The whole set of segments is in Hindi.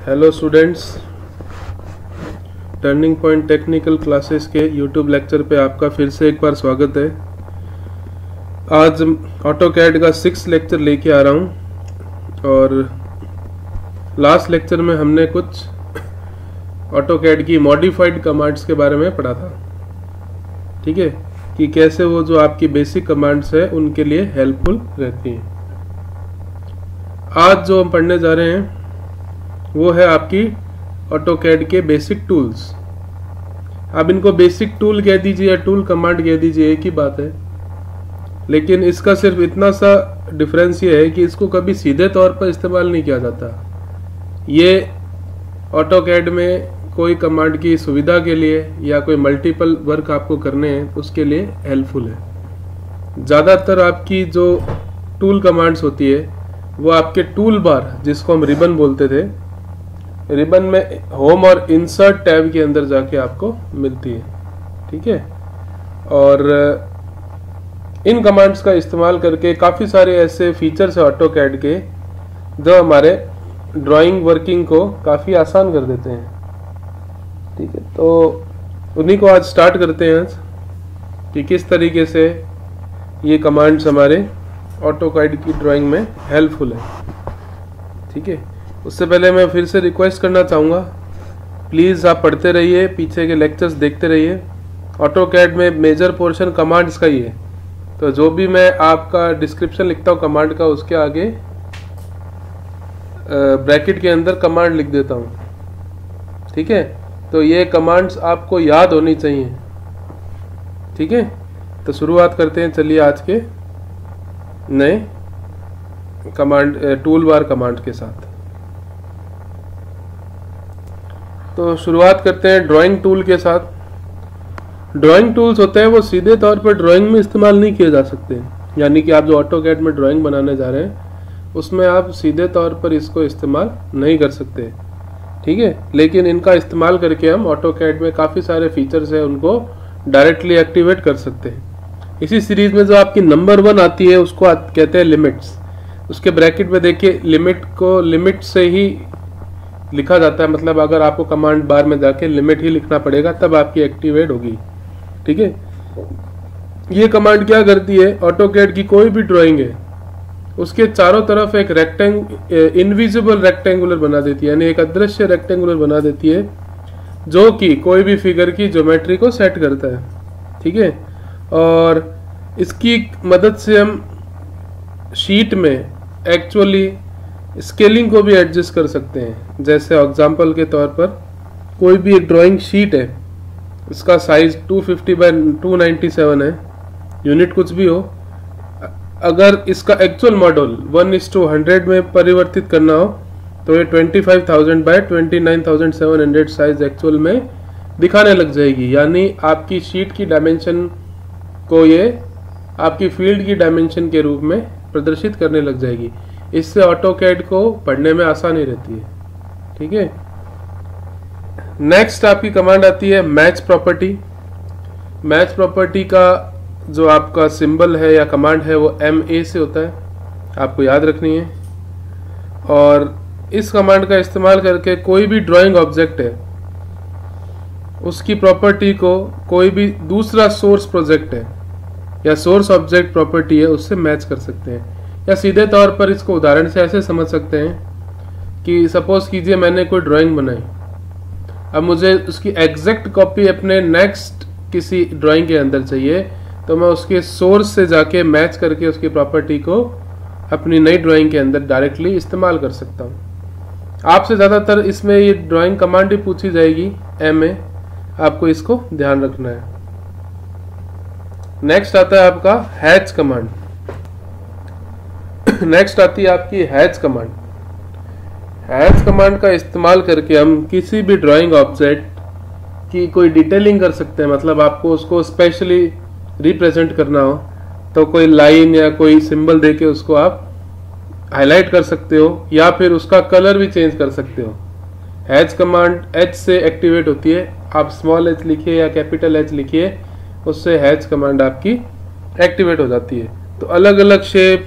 Hello students, turning point technical classes के यूट्यूब लेक्चर पे आपका फिर से एक बार स्वागत है। आज ऑटोकैड का 6 लेक्चर लेके आ रहा हूँ और लास्ट लेक्चर में हमने कुछ ऑटोकैड की मॉडिफाइड कमांड्स के बारे में पढ़ा था। ठीक है, कि कैसे वो जो आपकी बेसिक कमांड्स है उनके लिए हेल्पफुल रहती हैं। आज जो हम पढ़ने जा रहे हैं वो है आपकी ऑटोकैड के बेसिक टूल्स। आप इनको बेसिक टूल कह दीजिए या टूल कमांड कह दीजिए, एक ही बात है, लेकिन इसका सिर्फ इतना सा डिफरेंस ये है कि इसको कभी सीधे तौर पर इस्तेमाल नहीं किया जाता। ये ऑटोकैड में कोई कमांड की सुविधा के लिए या कोई मल्टीपल वर्क आपको करने हैं उसके लिए हेल्पफुल है। ज़्यादातर आपकी जो टूल कमांड्स होती है वो आपके टूल बार, जिसको हम रिबन बोलते थे, रिबन में होम और इंसर्ट टैब के अंदर जाके आपको मिलती है। ठीक है, और इन कमांड्स का इस्तेमाल करके काफ़ी सारे ऐसे फीचर्स है ऑटोकैड के जो हमारे ड्राइंग वर्किंग को काफ़ी आसान कर देते हैं। ठीक है, तो उन्हीं को आज स्टार्ट करते हैं आज कि किस तरीके से ये कमांड्स हमारे ऑटोकैड की ड्राइंग में हेल्पफुल है। ठीक है, उससे पहले मैं फिर से रिक्वेस्ट करना चाहूँगा, प्लीज़ आप पढ़ते रहिए, पीछे के लेक्चर्स देखते रहिए। ऑटोकैड में मेजर पोर्शन कमांड्स का ही है, तो जो भी मैं आपका डिस्क्रिप्शन लिखता हूँ कमांड का, उसके आगे ब्रैकेट के अंदर कमांड लिख देता हूँ। ठीक है, तो ये कमांड्स आपको याद होनी चाहिए। ठीक है, तो शुरुआत करते हैं। चलिए आज के नए कमांड टूल बार कमांड के साथ। तो शुरुआत करते हैं ड्राइंग टूल के साथ। ड्राइंग टूल्स होते हैं वो सीधे तौर पर ड्राइंग में इस्तेमाल नहीं किए जा सकते, यानी कि आप जो ऑटोकैड में ड्राइंग बनाने जा रहे हैं उसमें आप सीधे तौर पर इसको इस्तेमाल नहीं कर सकते। ठीक है, लेकिन इनका इस्तेमाल करके हम ऑटोकैड में काफ़ी सारे फीचर्स हैं उनको डायरेक्टली एक्टिवेट कर सकते हैं। इसी सीरीज में जो आपकी नंबर 1 आती है उसको कहते हैं लिमिट्स। उसके ब्रैकेट में देखिए, लिमिट को लिमिट से ही लिखा जाता है, मतलब अगर आपको कमांड बार में जाके लिमिट ही लिखना पड़ेगा तब आपकी एक्टिवेट होगी। ठीक है, ये कमांड क्या करती है, ऑटोकैड की कोई भी ड्राइंग है उसके चारों तरफ एक इनविजिबल रेक्टेंगुलर बना देती है, यानी एक अदृश्य रेक्टेंगुलर बना देती है जो कि कोई भी फिगर की ज्योमेट्री को सेट करता है। ठीक है, और इसकी मदद से हम शीट में एक्चुअली स्केलिंग को भी एडजस्ट कर सकते हैं। जैसे एग्जांपल के तौर पर कोई भी एक ड्राइंग शीट है, इसका साइज 250 बाय 297 है, यूनिट कुछ भी हो, अगर इसका एक्चुअल मॉडल 1:100 में परिवर्तित करना हो तो ये 25,000 बाय 29,700 साइज एक्चुअल में दिखाने लग जाएगी। यानी आपकी शीट की डायमेंशन को ये आपकी फील्ड की डायमेंशन के रूप में प्रदर्शित करने लग जाएगी। इससे ऑटोकैड को पढ़ने में आसानी रहती है। ठीक है, नेक्स्ट आपकी कमांड आती है मैच प्रॉपर्टी। मैच प्रॉपर्टी का जो आपका सिंबल है या कमांड है वो MA से होता है, आपको याद रखनी है। और इस कमांड का इस्तेमाल करके कोई भी ड्राइंग ऑब्जेक्ट है उसकी प्रॉपर्टी को कोई भी दूसरा सोर्स प्रोजेक्ट है या सोर्स ऑब्जेक्ट प्रॉपर्टी है उससे मैच कर सकते हैं। या सीधे तौर पर इसको उदाहरण से ऐसे समझ सकते हैं कि सपोज कीजिए मैंने कोई ड्राइंग बनाई, अब मुझे उसकी एग्जैक्ट कॉपी अपने नेक्स्ट किसी ड्राइंग के अंदर चाहिए, तो मैं उसके सोर्स से जाके मैच करके उसकी प्रॉपर्टी को अपनी नई ड्राइंग के अंदर डायरेक्टली इस्तेमाल कर सकता हूँ। आपसे ज़्यादातर इसमें ये ड्राइंग कमांड ही पूछी जाएगी MA, आपको इसको ध्यान रखना है। नेक्स्ट आता है आपका हैच कमांड। नेक्स्ट आती है आपकी हैच कमांड। हैच कमांड का इस्तेमाल करके हम किसी भी ड्राइंग ऑब्जेक्ट की कोई डिटेलिंग कर सकते हैं, मतलब आपको उसको स्पेशली रिप्रेजेंट करना हो तो कोई लाइन या कोई सिंबल देके उसको आप हाईलाइट कर सकते हो या फिर उसका कलर भी चेंज कर सकते हो। हैच कमांड H से एक्टिवेट होती है, आप स्मॉल h लिखिए या कैपिटल H लिखिए, उससे हैच कमांड आपकी एक्टिवेट हो जाती है। तो अलग अलग शेप,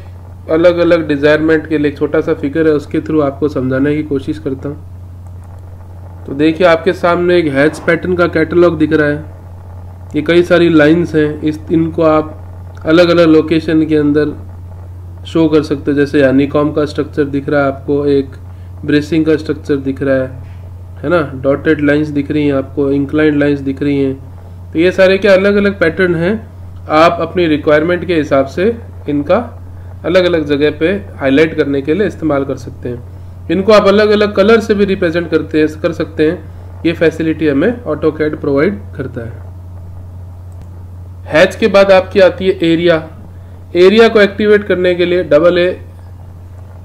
अलग अलग डिजायरमेंट के लिए एक छोटा सा फिगर है, उसके थ्रू आपको समझाने की कोशिश करता हूँ। तो देखिए आपके सामने एक हैच पैटर्न का कैटलॉग दिख रहा है। ये कई सारी लाइंस हैं, इनको आप अलग अलग लोकेशन के अंदर शो कर सकते हो। जैसे यानीकॉम का स्ट्रक्चर दिख रहा है आपको, एक ब्रेसिंग का स्ट्रक्चर दिख रहा है ना, डॉटेड लाइंस दिख रही हैं आपको, इंक्लाइंड लाइंस दिख रही हैं। तो ये सारे क्या अलग अलग पैटर्न हैं, आप अपनी रिक्वायरमेंट के हिसाब से इनका अलग अलग जगह पे हाईलाइट करने के लिए इस्तेमाल कर सकते हैं। इनको आप अलग अलग कलर से भी रिप्रेजेंट कर सकते हैं। ये फैसिलिटी हमें ऑटोकैड प्रोवाइड करता है। हैच के बाद आपकी आती है एरिया। एरिया को एक्टिवेट करने के लिए AA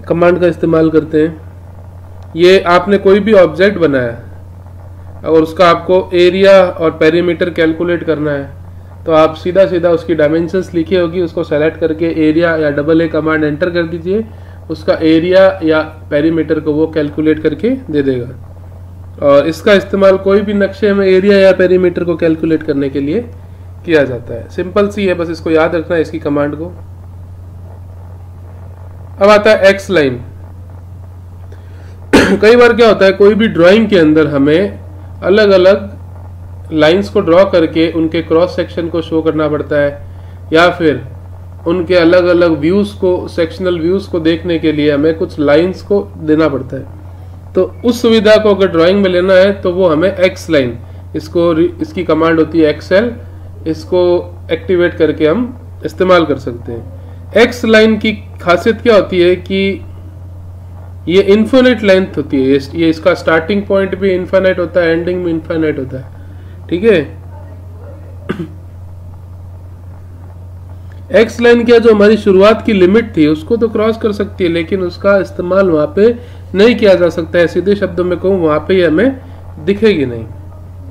कमांड का इस्तेमाल करते हैं। ये आपने कोई भी ऑब्जेक्ट बनाया और उसका आपको एरिया और पेरीमीटर कैलकुलेट करना है, तो आप सीधा सीधा उसकी डायमेंशंस लिखी होगी, उसको सेलेक्ट करके एरिया या AA कमांड एंटर कर दीजिए। उसका एरिया या पेरीमीटर को वो कैलकुलेट करके दे देगा। और इसका इस्तेमाल कोई भी नक्शे में एरिया या पेरीमीटर को कैलकुलेट करने के लिए किया जाता है। सिंपल सी है, बस इसको याद रखना है इसकी कमांड को। अब आता है एक्स लाइन। कई बार क्या होता है, कोई भी ड्राइंग के अंदर हमें अलग अलग लाइंस को ड्रॉ करके उनके क्रॉस सेक्शन को शो करना पड़ता है, या फिर उनके अलग अलग व्यूज को, सेक्शनल व्यूज को देखने के लिए हमें कुछ लाइंस को देना पड़ता है। तो उस सुविधा को अगर ड्राइंग में लेना है तो वो हमें एक्स लाइन, इसकी कमांड होती है एक्सएल, इसको एक्टिवेट करके हम इस्तेमाल कर सकते हैं। एक्स लाइन की खासियत क्या होती है कि ये इन्फिनिट लेंथ होती है। ये इसका स्टार्टिंग पॉइंट भी इन्फिनिट होता है, एंडिंग भी इन्फिनिट होता है। ठीक है, एक्स लाइन क्या, जो हमारी शुरुआत की लिमिट थी उसको तो क्रॉस कर सकती है, लेकिन उसका इस्तेमाल वहां पे नहीं किया जा सकता है। सीधे शब्दों में कहूँ, वहां पे हमें दिखेगी नहीं।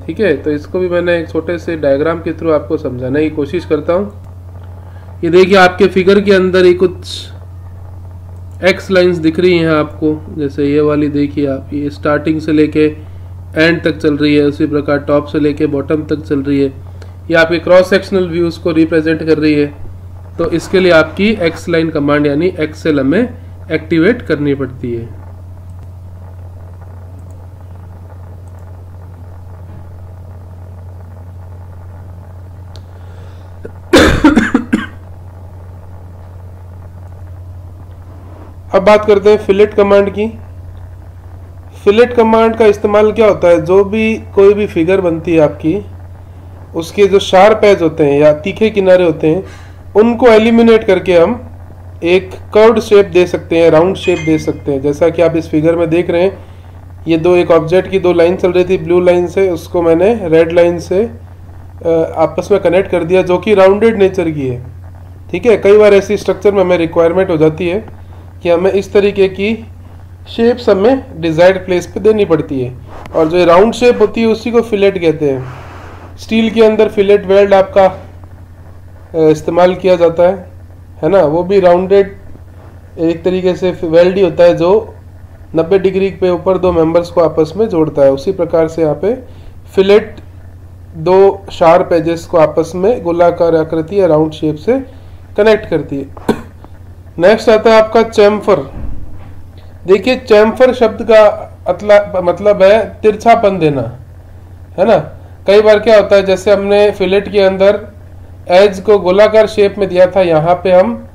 ठीक है, तो इसको भी मैंने एक छोटे से डायग्राम के थ्रू आपको समझाने की कोशिश करता हूँ। ये देखिए आपके फिगर के अंदर ही कुछ एक्स लाइंस दिख रही हैं आपको। जैसे ये वाली देखिए आप, ये स्टार्टिंग से लेके एंड तक चल रही है, उसी प्रकार टॉप से लेके बॉटम तक चल रही है। ये आपके क्रॉस सेक्शनल व्यूज को रिप्रेजेंट कर रही है। तो इसके लिए आपकी एक्स लाइन कमांड यानी एक्सएल हमें एक्टिवेट करनी पड़ती है। अब बात करते हैं फिलेट कमांड की। फिलेट कमांड का इस्तेमाल क्या होता है, जो भी कोई भी फिगर बनती है आपकी, उसके जो शार्प एज होते हैं या तीखे किनारे होते हैं, उनको एलिमिनेट करके हम एक कर्व्ड शेप दे सकते हैं, राउंड शेप दे सकते हैं। जैसा कि आप इस फिगर में देख रहे हैं, ये एक ऑब्जेक्ट की दो लाइन चल रही थी ब्लू लाइन से, उसको मैंने रेड लाइन से आपस में कनेक्ट कर दिया, जो कि राउंडेड नेचर की है। ठीक है, कई बार ऐसी स्ट्रक्चर में हमें रिक्वायरमेंट हो जाती है कि हमें इस तरीके की शेप्स हमें डिजायर्ड प्लेस पे देनी पड़ती है, और जो राउंड शेप होती है उसी को फिलेट कहते हैं। स्टील के अंदर फिलेट वेल्ड आपका इस्तेमाल किया जाता है ना, वो भी राउंडेड एक तरीके से वेल्ड ही होता है, जो 90 डिग्री पे ऊपर दो मेंबर्स को आपस में जोड़ता है। उसी प्रकार से यहाँ पे फिलेट दो शार्प एजेस को आपस में गोलाकार आकृति या राउंड शेप से कनेक्ट करती है। नेक्स्ट आता है आपका चैम्फर। देखिए, चैम्फर शब्द का मतलब है तिरछापन देना, है ना। कई बार क्या होता है, जैसे हमने फिलेट के अंदर एज को गोलाकार शेप में दिया था, यहाँ पे हम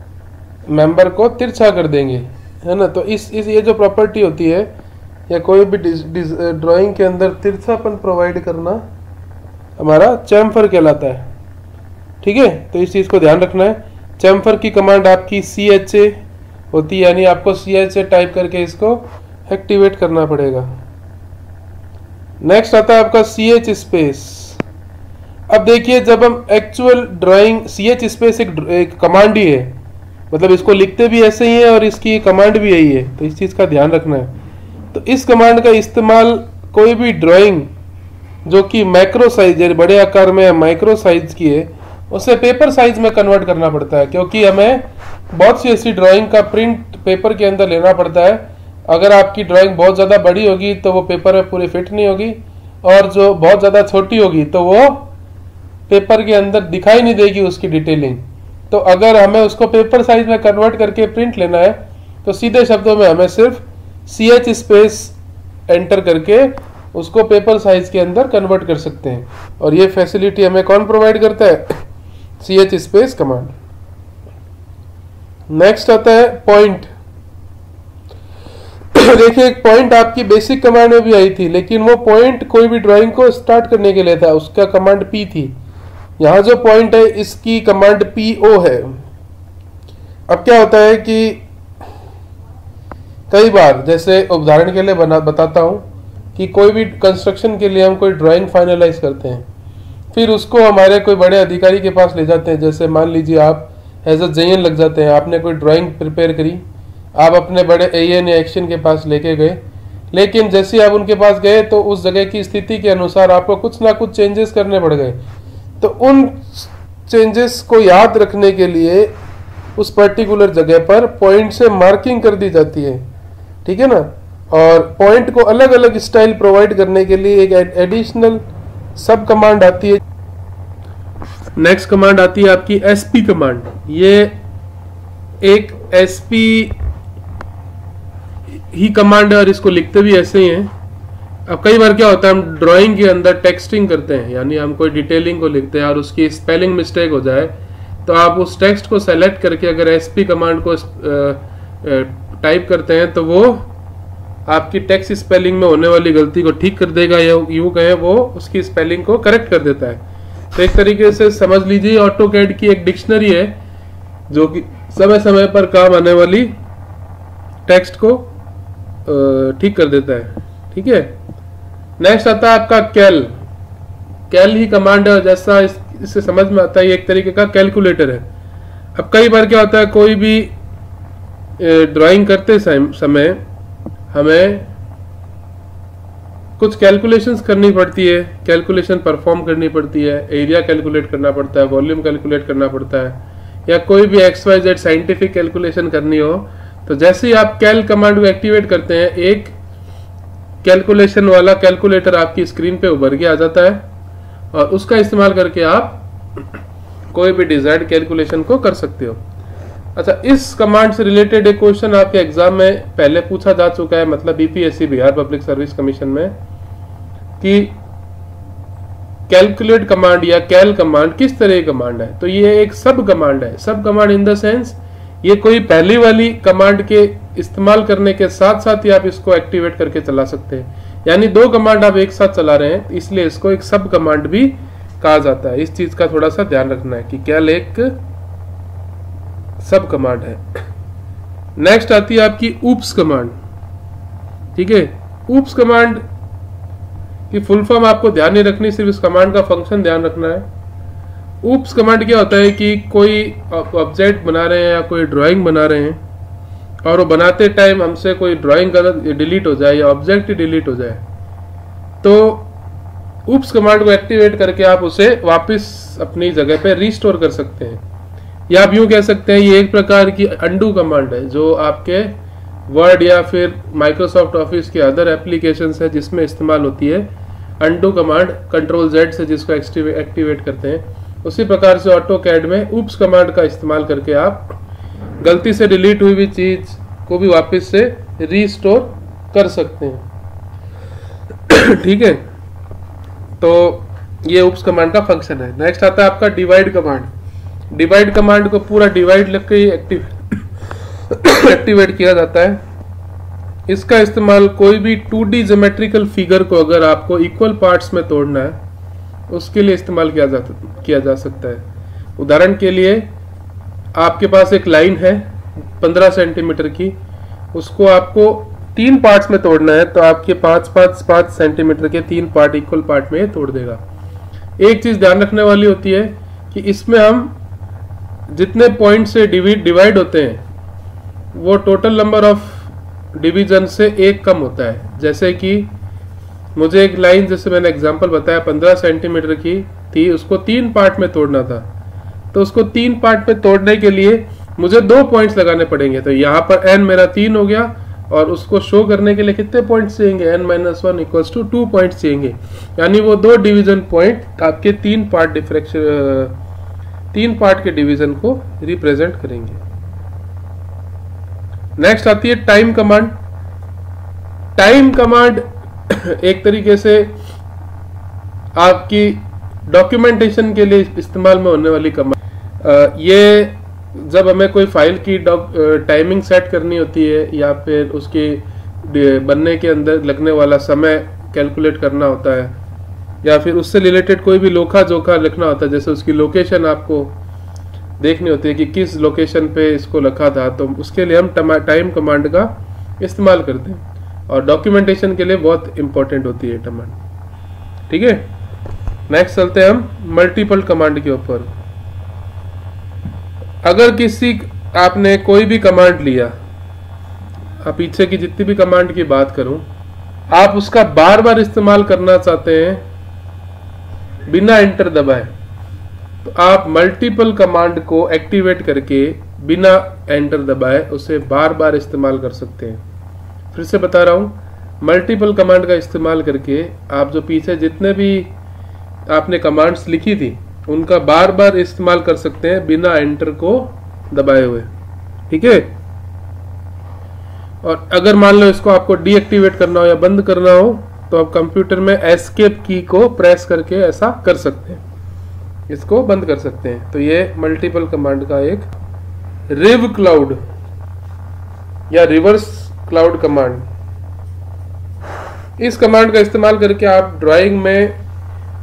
मेंबर को तिरछा कर देंगे, है ना। तो इस ये जो प्रॉपर्टी होती है या कोई भी ड्राइंग के अंदर तिरछापन प्रोवाइड करना हमारा चैम्फर कहलाता है। ठीक है, तो इस चीज को ध्यान रखना है। चैम्फर की कमांड आपकी CHA होती है, यानी आपको CHA टाइप करके इसको एक्टिवेट करना पड़ेगा। नेक्स्ट आता है आपका CH स्पेस। अब देखिए, जब हम एक्चुअल ड्राइंग, CH स्पेस एक कमांड ही है, मतलब इसको लिखते भी ऐसे ही है और इसकी कमांड भी यही है, तो इस चीज का ध्यान रखना है। तो इस कमांड का इस्तेमाल कोई भी ड्राइंग जो कि मैक्रो साइज, बड़े आकार में माइक्रो साइज की है, उसे पेपर साइज में कन्वर्ट करना पड़ता है, क्योंकि हमें बहुत सी ऐसी ड्राइंग का प्रिंट पेपर के अंदर लेना पड़ता है। अगर आपकी ड्राइंग बहुत ज़्यादा बड़ी होगी तो वो पेपर में पूरी फिट नहीं होगी, और जो बहुत ज़्यादा छोटी होगी तो वो पेपर के अंदर दिखाई नहीं देगी उसकी डिटेलिंग। तो अगर हमें उसको पेपर साइज में कन्वर्ट करके प्रिंट लेना है, तो सीधे शब्दों में हमें सिर्फ CH स्पेस एंटर करके उसको पेपर साइज के अंदर कन्वर्ट कर सकते हैं। और ये फैसिलिटी हमें कौन प्रोवाइड करता है? ch space command. नेक्स्ट आता है पॉइंट। देखिए एक पॉइंट आपकी बेसिक कमांड में भी आई थी, लेकिन वो पॉइंट कोई भी ड्राइंग को स्टार्ट करने के लिए था, उसका कमांड p थी। यहां जो पॉइंट है इसकी कमांड po है। अब क्या होता है कि कई बार, जैसे उदाहरण के लिए बताता हूं कि कोई भी कंस्ट्रक्शन के लिए हम कोई ड्राइंग फाइनलाइज करते हैं, फिर उसको हमारे कोई बड़े अधिकारी के पास ले जाते हैं। जैसे मान लीजिए आप एज अ जेएन लग जाते हैं, आपने कोई ड्राइंग प्रिपेयर करी, आप अपने बड़े एएन या एक्शन के पास लेके गए, लेकिन जैसे आप उनके पास गए तो उस जगह की स्थिति के अनुसार आपको कुछ ना कुछ चेंजेस करने पड़ गए। तो उन चेंजेस को याद रखने के लिए उस पर्टिकुलर जगह पर पॉइंट से मार्किंग कर दी जाती है, ठीक है ना। और पॉइंट को अलग अलग स्टाइल प्रोवाइड करने के लिए एक एडिशनल सब कमांड आती है। नेक्स्ट कमांड आती है आपकी एसपी कमांड। ये एक एसपी ही कमांड है और इसको लिखते भी ऐसे ही हैं। अब कई बार क्या होता है, हम ड्राइंग के अंदर टेक्सटिंग करते हैं, यानी हम कोई डिटेलिंग को लिखते हैं और उसकी स्पेलिंग मिस्टेक हो जाए, तो आप उस टेक्स्ट को सेलेक्ट करके अगर एसपी कमांड को टाइप करते हैं तो वो आपकी टेक्स्ट स्पेलिंग में होने वाली गलती को ठीक कर देगा, या यूं कहें वो उसकी स्पेलिंग को करेक्ट कर देता है। तो एक तरीके से समझ लीजिए ऑटोकैड की एक डिक्शनरी है जो कि समय समय पर काम आने वाली टेक्स्ट को ठीक कर देता है, ठीक है। नेक्स्ट आता है आपका कैल। कैल ही कमांड है, जैसा इससे समझ में आता है ये एक तरीके का कैलकुलेटर है। अब कई बार क्या होता है, कोई भी ड्राइंग करते समय हमें कुछ कैलकुलेशंस करनी पड़ती है, कैलकुलेशन परफॉर्म करनी पड़ती है, एरिया कैलकुलेट करना पड़ता है, वॉल्यूम कैलकुलेट करना पड़ता है, या कोई भी XYZ साइंटिफिक कैलकुलेशन करनी हो। तो जैसे ही आप कैल कमांड को एक्टिवेट करते हैं, एक कैलकुलेशन वाला कैलकुलेटर आपकी स्क्रीन पे उभर के आ जाता है और उसका इस्तेमाल करके आप कोई भी डिजायर्ड कैलकुलेशन को कर सकते हो। अच्छा, इस कमांड से रिलेटेड एक क्वेश्चन आपके एग्जाम में पहले पूछा जा चुका है, मतलब BPSC Bihar public service commission में, कि कैलकुलेट कमांड या कैल कमांड किस तरह की कमांड है। तो ये एक सब कमांड है। सब कमांड इन द सेंस ये कोई पहली वाली कमांड के इस्तेमाल करने के साथ साथ ही आप इसको एक्टिवेट करके चला सकते हैं, यानी दो कमांड आप एक साथ चला रहे हैं, इसलिए इसको एक सब कमांड भी कहा जाता है। इस चीज का थोड़ा सा ध्यान रखना है कि कैल एक सब कमांड है। नेक्स्ट आती है आपकी ऊप्स कमांड, ठीक है। ऊप्स कमांड की फुल फॉर्म आपको ध्यान नहीं रखनी, सिर्फ इस कमांड का फंक्शन ध्यान रखना है। ऊप्स कमांड क्या होता है कि कोई ऑब्जेक्ट बना रहे हैं या कोई ड्राइंग बना रहे हैं और वो बनाते टाइम हमसे कोई ड्राइंग गलत डिलीट हो जाए या ऑब्जेक्ट ही डिलीट हो जाए, तो ऊप्स कमांड को एक्टिवेट करके आप उसे वापस अपनी जगह पे रीस्टोर कर सकते हैं। या आप यूं कह सकते हैं ये एक प्रकार की अंडू कमांड है जो आपके वर्ड या फिर माइक्रोसॉफ्ट ऑफिस के अदर एप्लीकेशन है जिसमें इस्तेमाल होती है। अंडू कमांड कंट्रोल Z से जिसको एक्टिवेट करते हैं, उसी प्रकार से ऑटोकैड में ऊप्स कमांड का इस्तेमाल करके आप गलती से डिलीट हुई हुई चीज को भी वापस से रीस्टोर कर सकते हैं, ठीक है। तो ये ऊप्स कमांड का फंक्शन है। नेक्स्ट आता है आपका डिवाइड कमांड। डिवाइड कमांड को पूरा डिवाइड लिख के एक्टिवेट किया जाता है। इसका इस्तेमाल कोई भी 2D ज्योमेट्रिकल फिगर को अगर आपको इक्वल पार्ट्स में तोड़ना है उसके लिए इस्तेमाल किया जा सकता है। उदाहरण के लिए आपके पास एक लाइन है 15 सेंटीमीटर की, उसको आपको 3 पार्ट्स में तोड़ना है, तो आपके 5 सेंटीमीटर के 3 पार्ट इक्वल पार्ट में तोड़ देगा। एक चीज ध्यान रखने वाली होती है कि इसमें हम जितने पॉइंट से डिवाइड होते हैं वो टोटल नंबर ऑफ डिवीजन से एक कम होता है। जैसे कि मुझे एक लाइन, जैसे मैंने एग्जांपल बताया 15 सेंटीमीटर की थी, उसको 3 पार्ट में तोड़ना था, तो उसको 3 पार्ट में तोड़ने के लिए मुझे 2 पॉइंट्स लगाने पड़ेंगे। तो यहाँ पर n मेरा 3 हो गया और उसको शो करने के लिए कितने पॉइंट्स चाहिए, n-1 इक्वल्स टू 2 पॉइंट्स चाहिए, यानी वो 2 डिवीजन पॉइंट आपके 3 पार्ट के डिवीजन को रिप्रेजेंट करेंगे। नेक्स्ट आती है टाइम कमांड। टाइम कमांड एक तरीके से आपकी डॉक्यूमेंटेशन के लिए इस्तेमाल में होने वाली कमांड। ये जब हमें कोई फाइल की टाइमिंग सेट करनी होती है या फिर उसकी बनने के अंदर लगने वाला समय कैलकुलेट करना होता है या फिर उससे रिलेटेड कोई भी लोखा जोखा लिखना होता है, जैसे उसकी लोकेशन आपको देखनी होती है कि किस लोकेशन पे इसको रखा था, तो उसके लिए हम टाइम कमांड का इस्तेमाल करते हैं और डॉक्यूमेंटेशन के लिए बहुत इंपॉर्टेंट होती है कमांड। ठीक है, नेक्स्ट चलते हैं हम मल्टीपल कमांड के ऊपर। अगर किसी आपने कोई भी कमांड लिया, आप पीछे की जितनी भी कमांड की बात करूं, आप उसका बार बार इस्तेमाल करना चाहते हैं बिना एंटर दबाए, तो आप मल्टीपल कमांड को एक्टिवेट करके बिना एंटर दबाए उसे बार बार इस्तेमाल कर सकते हैं। फिर से बता रहा हूं, मल्टीपल कमांड का इस्तेमाल करके आप जो पीछे जितने भी आपने कमांड्स लिखी थी उनका बार बार इस्तेमाल कर सकते हैं बिना एंटर को दबाए हुए। ठीक है, और अगर मान लो इसको आपको डीएक्टिवेट करना हो या बंद करना हो तो आप कंप्यूटर में एस्केप की को प्रेस करके ऐसा कर सकते हैं, इसको बंद कर सकते हैं। तो ये मल्टीपल कमांड का एक रिव क्लाउड या रिवर्स क्लाउड कमांड, इस कमांड का इस्तेमाल करके आप ड्राइंग में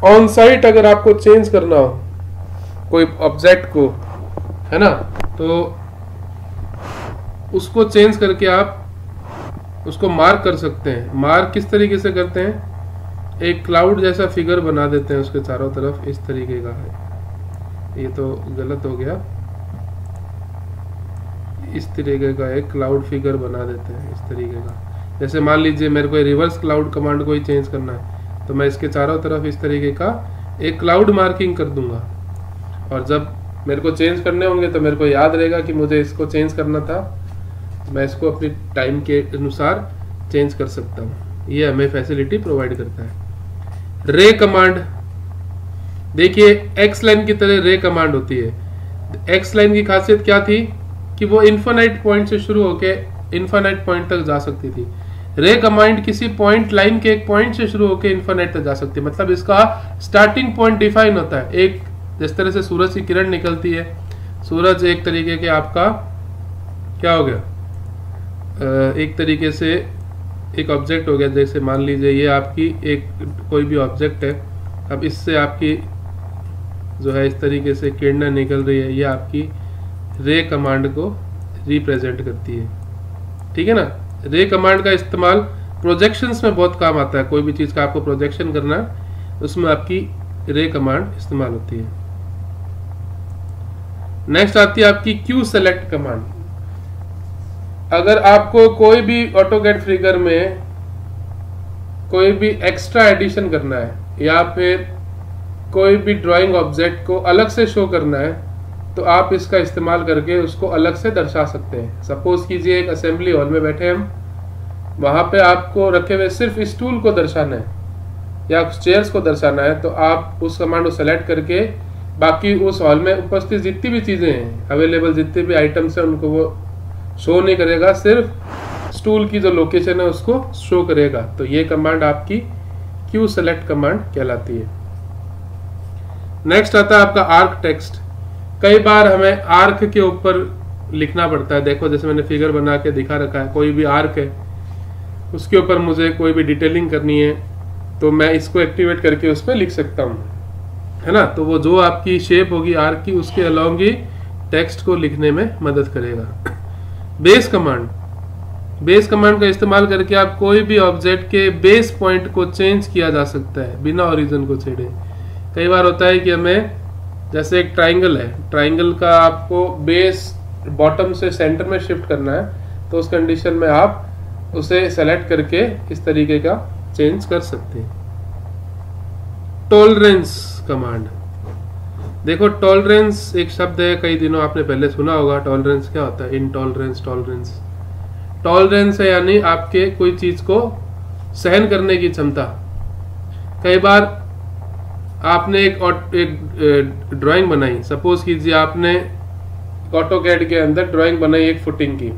ऑन साइट अगर आपको चेंज करना हो कोई ऑब्जेक्ट को, है ना, तो उसको चेंज करके आप उसको मार्क कर सकते हैं। मार्क किस तरीके से करते हैं, एक क्लाउड जैसा फिगर बना देते हैं उसके चारों तरफ, इस तरीके का है, ये तो गलत हो गया, इस तरीके का एक क्लाउड फिगर बना देते हैं इस तरीके का। जैसे मान लीजिए मेरे को रिवर्स क्लाउड कमांड को ही चेंज करना है तो मैं इसके चारों तरफ इस तरीके का एक क्लाउड मार्किंग कर दूंगा, और जब मेरे को चेंज करने होंगे तो मेरे को याद रहेगा कि मुझे इसको चेंज करना था, मैं इसको अपनी टाइम के अनुसार चेंज कर सकता हूँ। ये हमें फैसिलिटी प्रोवाइड करता है। रे कमांड, देखिए एक्स लाइन की तरह रे कमांड होती है। एक्स लाइन की खासियत क्या थी कि वो इन्फिनाइट पॉइंट से शुरू होकर इन्फिनाइट पॉइंट तक जा सकती थी। रे कमांड किसी पॉइंट लाइन के एक पॉइंट से शुरू होकर इन्फिनाइट तक जा सकती है, मतलब इसका स्टार्टिंग पॉइंट डिफाइन होता है। एक जिस तरह से सूरज की किरण निकलती है, सूरज एक तरीके के आपका क्या हो गया, एक तरीके से एक ऑब्जेक्ट हो गया। जैसे मान लीजिए ये आपकी एक कोई भी ऑब्जेक्ट है, अब इससे आपकी जो है इस तरीके से किरणें निकल रही है, ये आपकी रे कमांड को रिप्रेजेंट करती है। ठीक है ना, रे कमांड का इस्तेमाल प्रोजेक्शंस में बहुत काम आता है। कोई भी चीज का आपको प्रोजेक्शन करना है उसमें आपकी रे कमांड इस्तेमाल होती है। नेक्स्ट आती है आपकी क्यू सेलेक्ट कमांड। अगर आपको कोई भी ऑटोकैड फिगर में कोई भी एक्स्ट्रा एडिशन करना है या फिर कोई भी ड्राइंग ऑब्जेक्ट को अलग से शो करना है तो आप इसका इस्तेमाल करके उसको अलग से दर्शा सकते हैं। सपोज कीजिए एक असेंबली हॉल में बैठे हम, वहां पे आपको रखे हुए सिर्फ स्टूल को दर्शाना है या चेयर्स को दर्शाना है, तो आप उस कमांड को सेलेक्ट करके बाकी उस हॉल में उपस्थित जितनी भी चीजें हैं, अवेलेबल जितने भी आइटम्स हैं, उनको वो शो नहीं करेगा, सिर्फ स्टूल की जो लोकेशन है उसको शो करेगा। तो ये कमांड आपकी क्यू सेलेक्ट कमांड कहलाती है। नेक्स्ट आता है आपका आर्क टेक्स्ट। कई बार हमें आर्क के ऊपर लिखना पड़ता है। देखो जैसे मैंने फिगर बना के दिखा रखा है, कोई भी आर्क है उसके ऊपर मुझे कोई भी डिटेलिंग करनी है तो मैं इसको एक्टिवेट करके उस पर लिख सकता हूँ, है ना। तो वो जो आपकी शेप होगी आर्क की उसके अलॉन्ग ही टेक्स्ट को लिखने में मदद करेगा। बेस कमांड, बेस कमांड का इस्तेमाल करके आप कोई भी ऑब्जेक्ट के बेस पॉइंट को चेंज किया जा सकता है बिना ओरिजिन को छेड़े। कई बार होता है कि हमें जैसे एक ट्राइंगल है, ट्राइंगल का आपको बेस बॉटम से सेंटर में शिफ्ट करना है, तो उस कंडीशन में आप उसे सेलेक्ट करके इस तरीके का चेंज कर सकते हैं। टॉलरेंस कमांड, देखो टॉलरेंस एक शब्द है, कई दिनों आपने पहले सुना होगा। टॉलरेंस क्या होता है, इनटॉलरेंस, टॉलरेंस। टॉलरेंस है यानी आपके कोई चीज को सहन करने की क्षमता। कई बार आपने एक ड्राइंग बनाई, सपोज कीजिए आपने ऑटोकैड के अंदर ड्राइंग बनाई एक फुटिंग की,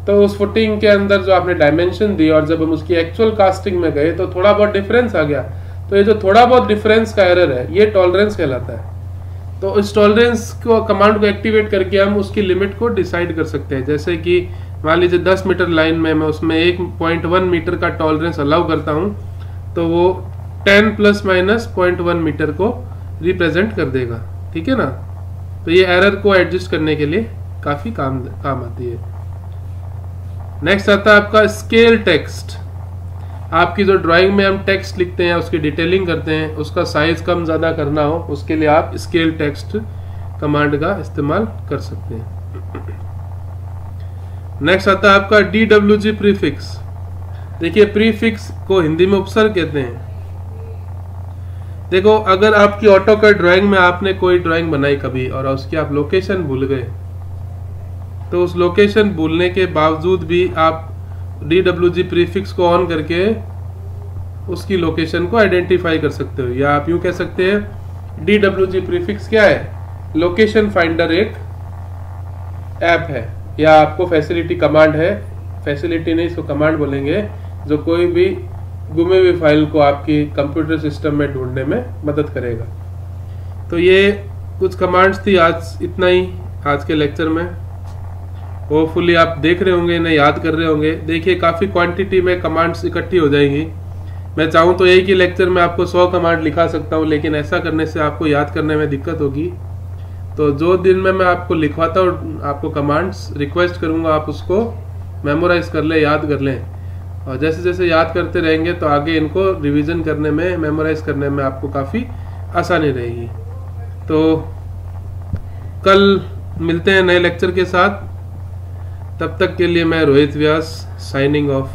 तो उस फुटिंग के अंदर जो आपने डायमेंशन दी और जब हम उसकी एक्चुअल कास्टिंग में गए तो थोड़ा बहुत डिफरेंस आ गया। तो ये जो थोड़ा बहुत डिफरेंस का एरर है ये टॉलरेंस कहलाता है। तो इस टॉलरेंस को कमांड को एक्टिवेट करके हम उसकी लिमिट को डिसाइड कर सकते हैं। जैसे कि मान लीजिए 10 मीटर लाइन में मैं उसमें 1.1 मीटर का टॉलरेंस अलाउ करता हूं, तो वो 10 प्लस माइनस 0.1 मीटर को रिप्रेजेंट कर देगा। ठीक है ना। तो ये एरर को एडजस्ट करने के लिए काफी काम आती है। नेक्स्ट आता है आपका स्केल टेक्स्ट। आपकी जो ड्राइंग में हम टेक्स्ट लिखते हैं, उसकी डिटेलिंग करते हैं, उसका साइज कम ज़्यादा करना हो, उसके लिए आप स्केल टेक्स्ट कमांड का इस्तेमाल कर सकते हैं। नेक्स्ट आता है आपका DWG प्रीफिक्स। देखिए प्रीफिक्स को हिंदी में उपसर्ग कहते हैं। देखो अगर आपकी ऑटोकैड ड्राइंग में आपने कोई ड्राइंग बनाई कभी और उसकी आप लोकेशन भूल गए, तो उस लोकेशन भूलने के बावजूद भी आप DWG प्रीफिक्स को ऑन करके उसकी लोकेशन को आइडेंटिफाई कर सकते हो। या आप यूं कह सकते हैं DWG प्रीफिक्स क्या है, लोकेशन फाइंडर एक ऐप है या आपको फैसिलिटी कमांड है, फैसिलिटी नहीं इसको कमांड बोलेंगे, जो कोई भी गुमे हुई फाइल को आपकी कंप्यूटर सिस्टम में ढूंढने में मदद करेगा। तो ये कुछ कमांड्स थी, आज इतना ही आज के लेक्चर में। होपफुली आप देख रहे होंगे, इन्हें याद कर रहे होंगे। देखिए काफ़ी क्वांटिटी में कमांड्स इकट्ठी हो जाएंगी। मैं चाहूँ तो एक ही लेक्चर में आपको 100 कमांड लिखा सकता हूँ, लेकिन ऐसा करने से आपको याद करने में दिक्कत होगी। तो जो दिन में मैं आपको लिखवाता हूँ, आपको कमांड्स रिक्वेस्ट करूँगा आप उसको मेमोराइज कर लें, याद कर लें। और जैसे जैसे याद करते रहेंगे तो आगे इनको रिवीजन करने में, मेमोराइज करने में आपको काफ़ी आसानी रहेगी। तो कल मिलते हैं नए लेक्चर के साथ। तब तक के लिए मैं रोहित व्यास साइनिंग ऑफ।